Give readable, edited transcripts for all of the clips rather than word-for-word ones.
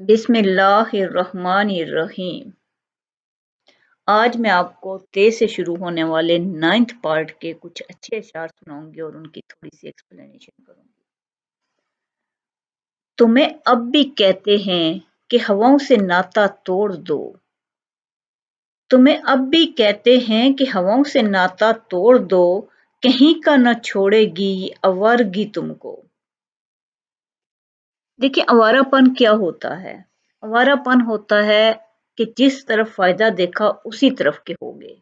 بسم اللہ الرحمن الرحیم۔ آج میں آپ کو سے شروع ہونے والے 9th پارٹ کے کچھ اچھے اشعار سناؤں گی اور ان کی تھوڑی سی ایکسپلینیشن کروں گی۔ تمہیں اب بھی کہتے ہیں کہ ہواؤں سے ناتا توڑ دو، تمہیں اب بھی کہتے ہیں کہ ہواؤں سے ناتا توڑ دو، کہیں کا نہ چھوڑے گی آوارگی تم کو۔ دیکھیں آوارہ پن کیا ہوتا ہے؟ آوارہ پن ہوتا ہے کہ جس طرف فائدہ دیکھا اسی طرف کے ہوگے۔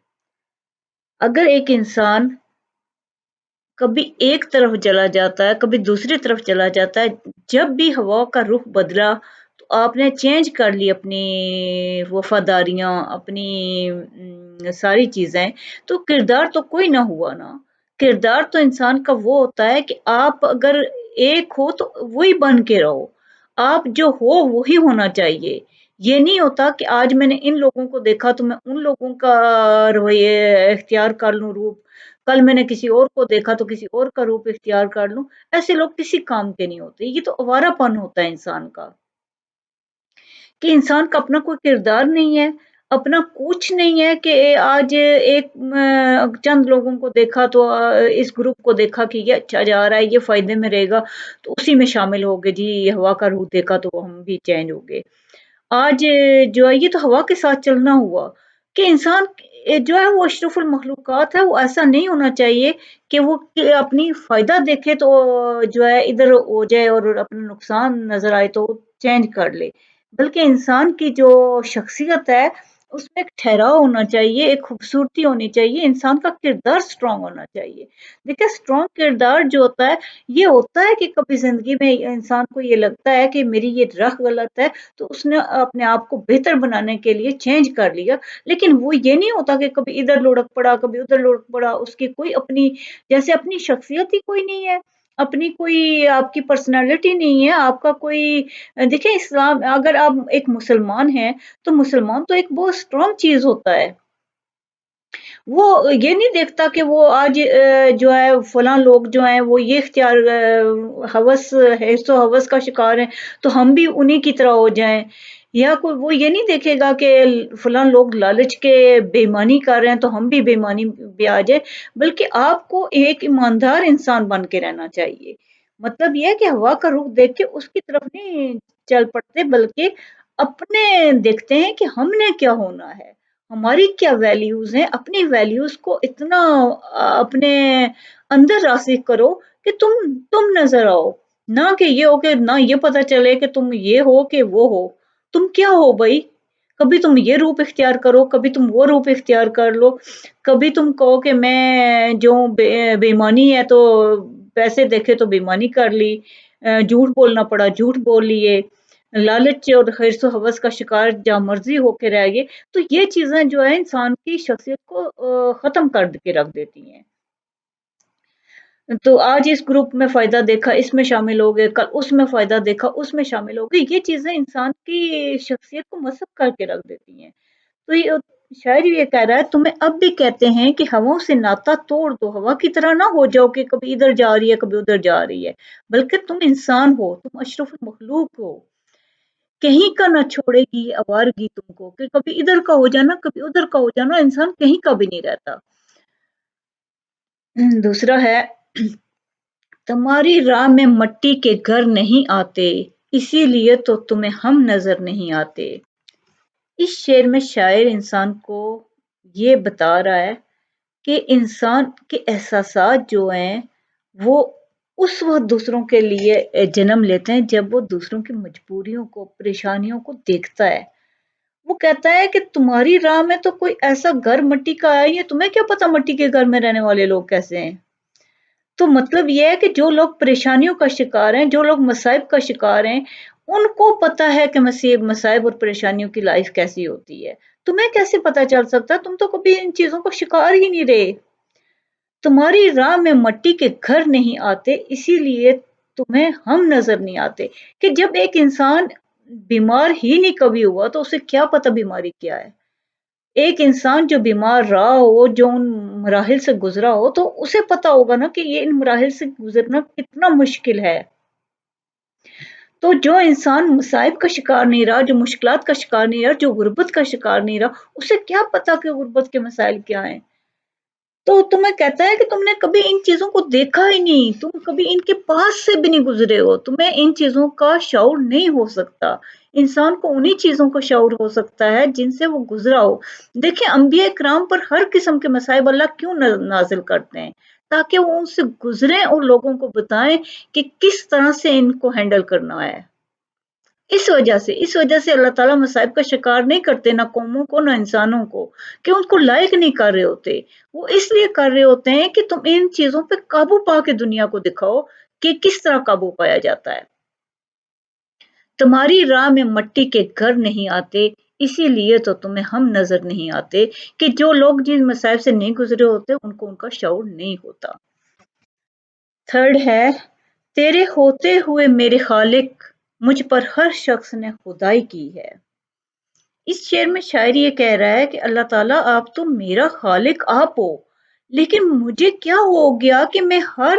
اگر ایک انسان کبھی ایک طرف چلا جاتا ہے کبھی دوسری طرف چلا جاتا ہے، جب بھی ہوا کا رخ بدلا تو آپ نے چینج کر لی اپنی وفاداریاں، اپنی ساری چیزیں، تو کردار تو کوئی نہ ہوا نا۔ کردار تو انسان کا وہ ہوتا ہے کہ آپ اگر ایک ہو تو وہی بن کے رہو، آپ جو ہو وہی ہونا چاہیے۔ یہ نہیں ہوتا کہ آج میں نے ان لوگوں کو دیکھا تو میں ان لوگوں کا رویے اختیار کر لوں، روپ، کل میں نے کسی اور کو دیکھا تو کسی اور کا روپ اختیار کر لوں۔ ایسے لوگ کسی کام کے نہیں ہوتے، یہ تو آوارہ پن ہوتا ہے انسان کا، کہ انسان کا اپنا کوئی کردار نہیں ہے، اپنا کچھ نہیں ہے کہ آج ایک چند لوگوں کو دیکھا تو اس گروپ کو دیکھا کہ یہ اچھا جا رہا ہے، یہ فائدے میں رہے گا تو اسی میں شامل ہو گئے، جی ہوا کا روح دیکھا تو ہم بھی چینج ہو گئے۔ آج جو ہے یہ تو ہوا کے ساتھ چلنا ہوا کہ انسان جو ہے وہ اشرف المخلوقات ہے، وہ ایسا نہیں ہونا چاہیے کہ وہ اپنی فائدہ دیکھے تو جو ہے ادھر ہو جائے اور اپنا نقصان نظر آئے تو چینج کر لے، بلکہ انسان کی جو شخصیت ہے اس میں ایک ٹھہراؤ ہونا چاہیے، ایک خوبصورتی ہونی چاہیے، انسان کا کردار سٹرونگ ہونا چاہیے۔ دیکھیں سٹرونگ کردار جو ہوتا ہے یہ ہوتا ہے کہ کبھی زندگی میں انسان کو یہ لگتا ہے کہ میری یہ راہ غلط ہے تو اس نے اپنے آپ کو بہتر بنانے کے لیے چینج کر لیا، لیکن وہ یہ نہیں ہوتا کہ کبھی ادھر لڑک پڑا کبھی ادھر لڑک پڑا، اس کی کوئی اپنی جیسے اپنی شخصیت ہی کوئی نہیں ہے، اپنی کوئی آپ کی پرسنالٹی نہیں ہے، آپ کا کوئی دیکھیں اسلام اگر آپ ایک مسلمان ہیں تو مسلمان تو ایک بہت سٹرونگ چیز ہوتا ہے، وہ یہ نہیں دیکھتا کہ وہ آج جو ہے فلاں لوگ جو ہیں وہ یہ اختیار حوث حرص و حوث کا شکار ہیں تو ہم بھی انہی کی طرح ہو جائیں، یا کوئی وہ یہ نہیں دیکھے گا کہ فلاں لوگ لالچ کے بے ایمانی کر رہے ہیں تو ہم بھی بے ایمانی پہ آ جائیں، بلکہ آپ کو ایک ایماندار انسان بن کے رہنا چاہیے۔ مطلب یہ ہے کہ ہوا کا رخ دیکھ کے اس کی طرف نہیں چل پڑتے، بلکہ اپنے دیکھتے ہیں کہ ہم نے کیا ہونا ہے، ہماری کیا ویلیوز ہیں، اپنی ویلیوز کو اتنا اپنے اندر راسخ کرو کہ تم نظر آؤ، نہ کہ یہ ہو کہ نہ یہ پتا چلے کہ تم یہ ہو کہ وہ ہو، تم کیا ہو بھائی؟ کبھی تم یہ روپ اختیار کرو کبھی تم وہ روپ اختیار کر لو، کبھی تم کہو کہ میں جو بے ایمانی ہے تو پیسے دیکھے تو بے ایمانی کر لی، جھوٹ بولنا پڑا جھوٹ بول لیے، لالچ اور حرص و حوث کا شکار جہاں مرضی ہو کے رہ گئے، تو یہ چیزیں جو ہے انسان کی شخصیت کو ختم کر کے رکھ دیتی ہیں۔ تو آج اس گروپ میں فائدہ دیکھا اس میں شامل ہو گئے، کل اس میں فائدہ دیکھا اس میں شامل ہو گئے، یہ چیزیں انسان کی شخصیت کو مسخ کر کے رکھ دیتی ہیں۔ تو یہ شاعر یہ کہہ رہا ہے تمہیں اب بھی کہتے ہیں کہ ہواؤں سے ناتا توڑ دو، ہوا کی طرح نہ ہو جاؤ کہ کبھی ادھر جا رہی ہے کبھی ادھر جا رہی ہے، بلکہ تم انسان ہو، تم اشرف المخلوق ہو، کہیں کا نہ چھوڑے گی آوارگی تم کو، کہ کبھی ادھر کا ہو جانا کبھی ادھر کا ہو جانا، انسان کہیں کا بھی نہیں رہتا۔ دوسرا ہے تمہاری راہ میں مٹی کے گھر نہیں آتے، اسی لیے تو تمہیں ہم نظر نہیں آتے۔ اس شعر میں شاعر انسان کو یہ بتا رہا ہے کہ انسان کے احساسات جو ہیں وہ اس وقت دوسروں کے لیے جنم لیتے ہیں جب وہ دوسروں کی مجبوریوں کو پریشانیوں کو دیکھتا ہے۔ وہ کہتا ہے کہ تمہاری راہ میں تو کوئی ایسا گھر مٹی کا آیا ہی ہے، تمہیں کیا پتا مٹی کے گھر میں رہنے والے لوگ کیسے ہیں؟ تو مطلب یہ ہے کہ جو لوگ پریشانیوں کا شکار ہیں، جو لوگ مصائب کا شکار ہیں، ان کو پتا ہے کہ مصائب اور پریشانیوں کی لائف کیسی ہوتی ہے۔ تمہیں کیسے پتا چل سکتا؟ تم تو کبھی ان چیزوں کا شکار ہی نہیں رہے۔ تمہاری راہ میں مٹی کے گھر نہیں آتے، اسی لیے تمہیں ہم نظر نہیں آتے، کہ جب ایک انسان بیمار ہی نہیں کبھی ہوا تو اسے کیا پتا بیماری کیا ہے؟ ایک انسان جو بیمار رہا ہو، جو ان مراحل سے گزرا ہو، تو اسے پتا ہوگا نا کہ یہ ان مراحل سے گزرنا کتنا مشکل ہے۔ تو جو انسان مصائب کا شکار نہیں رہا، جو مشکلات کا شکار نہیں رہا، جو غربت کا شکار نہیں رہا، اسے کیا پتا کہ غربت کے مسائل کیا ہیں؟ تو تمہیں کہتا ہے کہ تم نے کبھی ان چیزوں کو دیکھا ہی نہیں، تم کبھی ان کے پاس سے بھی نہیں گزرے ہو، تمہیں ان چیزوں کا شعور نہیں ہو سکتا۔ انسان کو انہی چیزوں کا شعور ہو سکتا ہے جن سے وہ گزرا ہو۔ دیکھیں انبیاء کرام پر ہر قسم کے مصائب اللہ کیوں نازل کرتے ہیں؟ تاکہ وہ ان سے گزریں اور لوگوں کو بتائیں کہ کس طرح سے ان کو ہینڈل کرنا ہے۔ اس وجہ سے اللہ تعالیٰ مصائب کا شکار نہیں کرتے، نہ قوموں کو نہ انسانوں کو، کہ ان کو لائق نہیں کر رہے ہوتے۔ وہ اس لیے کر رہے ہوتے ہیں کہ تم ان چیزوں پہ قابو پا کے دنیا کو دکھاؤ کہ کس طرح قابو پایا جاتا ہے۔ تمہاری راہ میں مٹی کے گھر نہیں آتے، اسی لیے تو تمہیں ہم نظر نہیں آتے کہ جو لوگ جن مصائب سے نہیں گزرے ہوتے ان کو ان کا شعور نہیں ہوتا۔ تھرڈ ہے، تیرے ہوتے ہوئے میرے خالق، مجھ پر ہر شخص نے خدائی کی ہے۔ اس شعر میں شاعر یہ کہہ رہا ہے کہ اللہ تعالیٰ آپ تو میرا خالق آپ ہو، لیکن مجھے کیا ہو گیا کہ میں ہر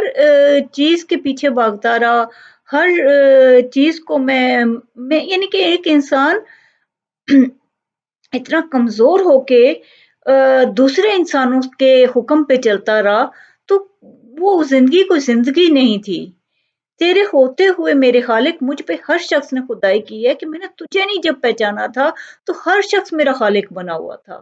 چیز کے پیچھے بھاگتا رہا، ہر چیز کو میں یعنی کہ ایک انسان اتنا کمزور ہو کے دوسرے انسانوں کے حکم پہ چلتا رہا تو وہ زندگی کوئی زندگی نہیں تھی۔ تیرے ہوتے ہوئے میرے خالق، مجھ پہ ہر شخص نے خدائی کی ہے کہ میں نے تجھے نہیں جب پہچانا تھا تو ہر شخص میرا خالق بنا ہوا تھا۔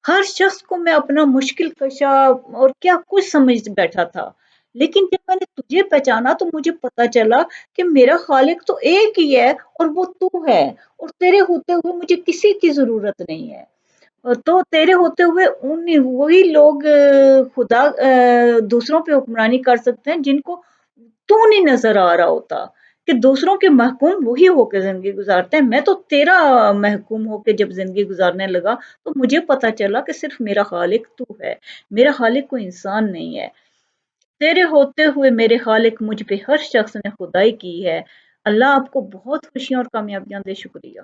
ہر شخص کو میں اپنا مشکل کشا اور کیا کچھ سمجھ بیٹھا تھا، لیکن جب میں نے تجھے پہچانا تو مجھے پتا چلا کہ میرا خالق تو ایک ہی ہے اور وہ تو ہے، اور تیرے ہوتے ہوئے مجھے کسی کی ضرورت نہیں ہے۔ تو تیرے ہوتے ہوئے وہی لوگ خدا دوسروں پہ حکمرانی کر سکتے ہیں جن کو تو نہیں نظر آ رہا ہوتا، کہ دوسروں کے محکوم وہی ہو کے زندگی گزارتے ہیں۔ میں تو تیرا محکوم ہو کے جب زندگی گزارنے لگا تو مجھے پتا چلا کہ صرف میرا خالق تو ہے، میرا خالق کوئی انسان نہیں ہے۔ تیرے ہوتے ہوئے میرے خالق، مجھ پہ ہر شخص نے خدائی کی ہے۔ اللہ آپ کو بہت خوشیاں اور کامیابیاں دے۔ شکریہ۔